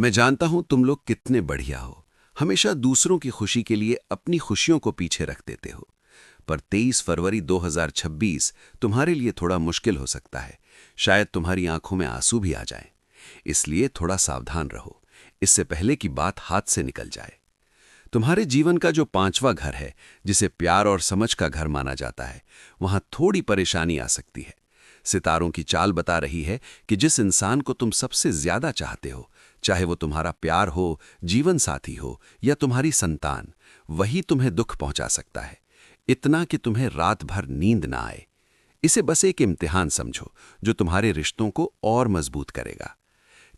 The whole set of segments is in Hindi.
मैं जानता हूं तुम लोग कितने बढ़िया हो। हमेशा दूसरों की खुशी के लिए अपनी खुशियों को पीछे रख देते हो। पर 23 फरवरी 2026 तुम्हारे लिए थोड़ा मुश्किल हो सकता है। शायद तुम्हारी आंखों में आंसू भी आ जाएं। इसलिए थोड़ा सावधान रहो, इससे पहले कि बात हाथ से निकल जाए। तुम्हारे जीवन का जो पांचवा घर है, जिसे प्यार और समझ का घर माना जाता है, वहां थोड़ी परेशानी आ सकती है। सितारों की चाल बता रही है कि जिस इंसान को तुम सबसे ज्यादा चाहते हो, चाहे वो तुम्हारा प्यार हो, जीवन साथी हो या तुम्हारी संतान, वही तुम्हें दुख पहुंचा सकता है। इतना कि तुम्हें रात भर नींद ना आए। इसे बस एक इम्तिहान समझो, जो तुम्हारे रिश्तों को और मजबूत करेगा।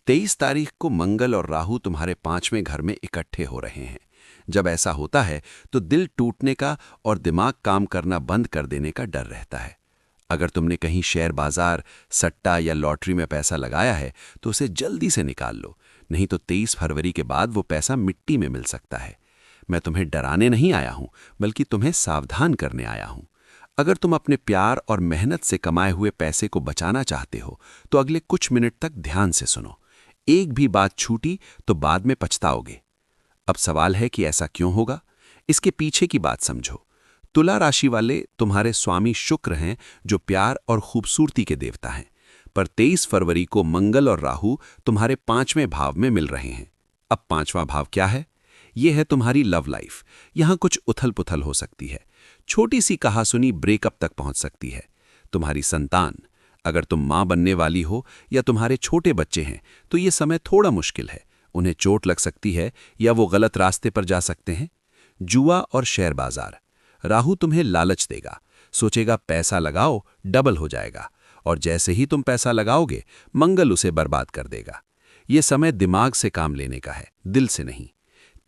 23 तारीख को मंगल और राहु तुम्हारे पांचवें घर में इकट्ठे हो रहे हैं। जब ऐसा होता है तो दिल टूटने का और दिमाग काम करना बंद कर देने का डर रहता है। अगर तुमने कहीं शेयर बाजार, सट्टा या लॉटरी में पैसा लगाया है तो उसे जल्दी से निकाल लो, नहीं तो 23 फरवरी के बाद वो पैसा मिट्टी में मिल सकता है। मैं तुम्हें डराने नहीं आया हूं, बल्कि तुम्हें सावधान करने आया हूं। अगर तुम अपने प्यार और मेहनत से कमाए हुए पैसे को बचाना चाहते हो तो अगले कुछ मिनट तक ध्यान से सुनो। एक भी बात छूटी तो बाद में पछताओगे। अब सवाल है कि ऐसा क्यों होगा? इसके पीछे की बात समझो। तुला राशि वाले तुम्हारे स्वामी शुक्र हैं, जो प्यार और खूबसूरती के देवता हैं। पर 23 फरवरी को मंगल और राहु तुम्हारे पांचवें भाव में मिल रहे हैं। अब पांचवां भाव क्या है? यह है तुम्हारी लव लाइफ। यहां कुछ उथल पुथल हो सकती है। छोटी सी कहासुनी ब्रेकअप तक पहुंच सकती है। तुम्हारी संतान, अगर तुम मां बनने वाली हो या तुम्हारे छोटे बच्चे हैं तो यह समय थोड़ा मुश्किल है। उन्हें चोट लग सकती है या वो गलत रास्ते पर जा सकते हैं। जुआ और शेयर बाजार, राहु तुम्हें लालच देगा, सोचेगा पैसा लगाओ डबल हो जाएगा, और जैसे ही तुम पैसा लगाओगे मंगल उसे बर्बाद कर देगा। यह समय दिमाग से काम लेने का है, दिल से नहीं।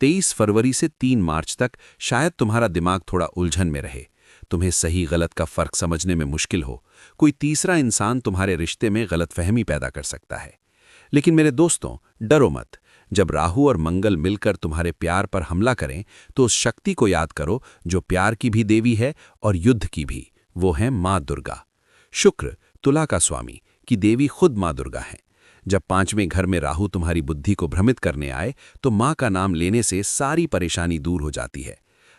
23 फरवरी से 3 मार्च तक शायद तुम्हारा दिमाग थोड़ा उलझन में रहे। तुम्हें सही गलत का फर्क समझने में मुश्किल हो। कोई तीसरा इंसान तुम्हारे रिश्ते में गलतफहमी पैदा कर सकता है। लेकिन मेरे दोस्तों, डरो मत। जब राहु और मंगल मिलकर तुम्हारे प्यार पर हमला करें तो उस शक्ति को याद करो जो प्यार की भी देवी है और युद्ध की भी। वो है मां दुर्गा। शुक्र, तुला का स्वामी, की देवी खुद मां दुर्गा है। जब पांचवें घर में राहु तुम्हारी बुद्धि को भ्रमित करने आए तो मां का नाम लेने से सारी परेशानी दूर हो जाती है।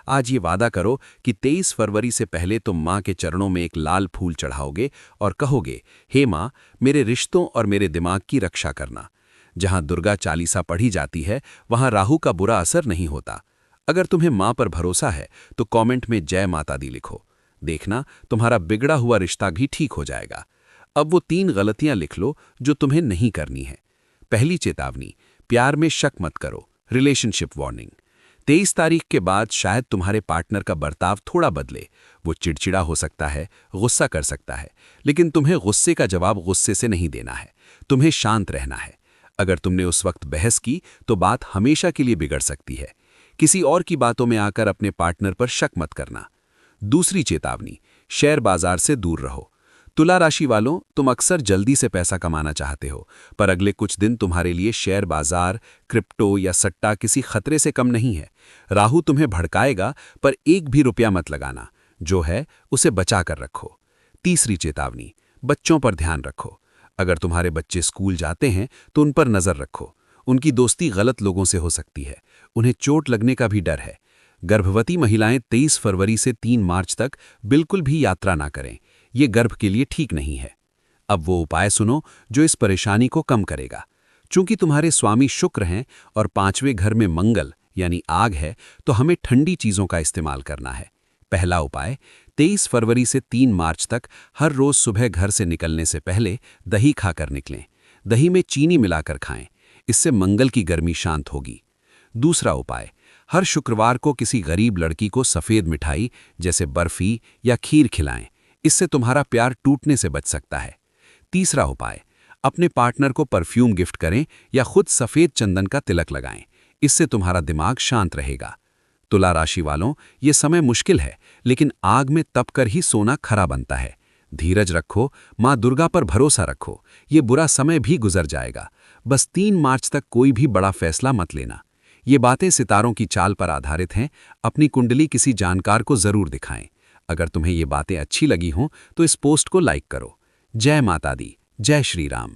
आज ये वादा करो कि 23 फरवरी से पहले तुम मां के चरणों में एक लाल फूल चढ़ाओगे और कहोगे, हे मां, मेरे रिश्तों और मेरे दिमाग की रक्षा करना। जहां दुर्गा चालीसा पढ़ी जाती है वहां राहु का बुरा असर नहीं होता। अगर तुम्हें मां पर भरोसा है तो कमेंट में जय माता दी लिखो। देखना, तुम्हारा बिगड़ा हुआ रिश्ता भी ठीक हो जाएगा। अब वो 3 गलतियां लिख लो जो तुम्हें नहीं करनी है। पहली चेतावनी, प्यार में शक मत करो। Relationship warning. 23 तारीख के बाद शायद तुम्हारे पार्टनर का बर्ताव थोड़ा बदले। वो चिड़चिड़ा हो सकता है, गुस्सा कर सकता है, लेकिन तुम्हें गुस्से का जवाब गुस्से से नहीं देना है। तुम्हें शांत रहना है। अगर तुमने उस वक्त बहस की तो बात हमेशा के लिए बिगड़ सकती है। किसी और की बातों में आकर अपने पार्टनर पर शक मत करना। दूसरी चेतावनी, शेयर बाजार से दूर रहो। तुला राशि वालों, तुम अक्सर जल्दी से पैसा कमाना चाहते हो, पर अगले कुछ दिन तुम्हारे लिए शेयर बाजार, क्रिप्टो या सट्टा किसी खतरे से कम नहीं है। राहु तुम्हें भड़काएगा, पर एक भी रुपया मत लगाना। जो है उसे बचा कर रखो। तीसरी चेतावनी, बच्चों पर ध्यान रखो। अगर तुम्हारे बच्चे स्कूल जाते हैं तो उन पर नजर रखो। उनकी दोस्ती गलत लोगों से हो सकती है। उन्हें चोट लगने का भी डर है। गर्भवती महिलाएं 23 फरवरी से 3 मार्च तक बिल्कुल भी यात्रा ना करें। ये गर्भ के लिए ठीक नहीं है। अब वो उपाय सुनो जो इस परेशानी को कम करेगा। चूंकि तुम्हारे स्वामी शुक्र हैं और पांचवें घर में मंगल यानी आग है, तो हमें ठंडी चीजों का इस्तेमाल करना है। पहला उपाय, 23 फरवरी से 3 मार्च तक हर रोज सुबह घर से निकलने से पहले दही खाकर निकलें। दही में चीनी मिलाकर खाएं। इससे मंगल की गर्मी शांत होगी। दूसरा उपाय, हर शुक्रवार को किसी गरीब लड़की को सफेद मिठाई जैसे बर्फी या खीर खिलाएं। इससे तुम्हारा प्यार टूटने से बच सकता है। तीसरा उपाय, अपने पार्टनर को परफ्यूम गिफ्ट करें या खुद सफेद चंदन का तिलक लगाएं। इससे तुम्हारा दिमाग शांत रहेगा। तुला राशि वालों, ये समय मुश्किल है, लेकिन आग में तप कर ही सोना खरा बनता है। धीरज रखो, मां दुर्गा पर भरोसा रखो। ये बुरा समय भी गुजर जाएगा। बस 3 मार्च तक कोई भी बड़ा फैसला मत लेना। ये बातें सितारों की चाल पर आधारित हैं। अपनी कुंडली किसी जानकार को जरूर दिखाएं। अगर तुम्हें ये बातें अच्छी लगी हों तो इस पोस्ट को लाइक करो। जय माता दी, जय श्री राम।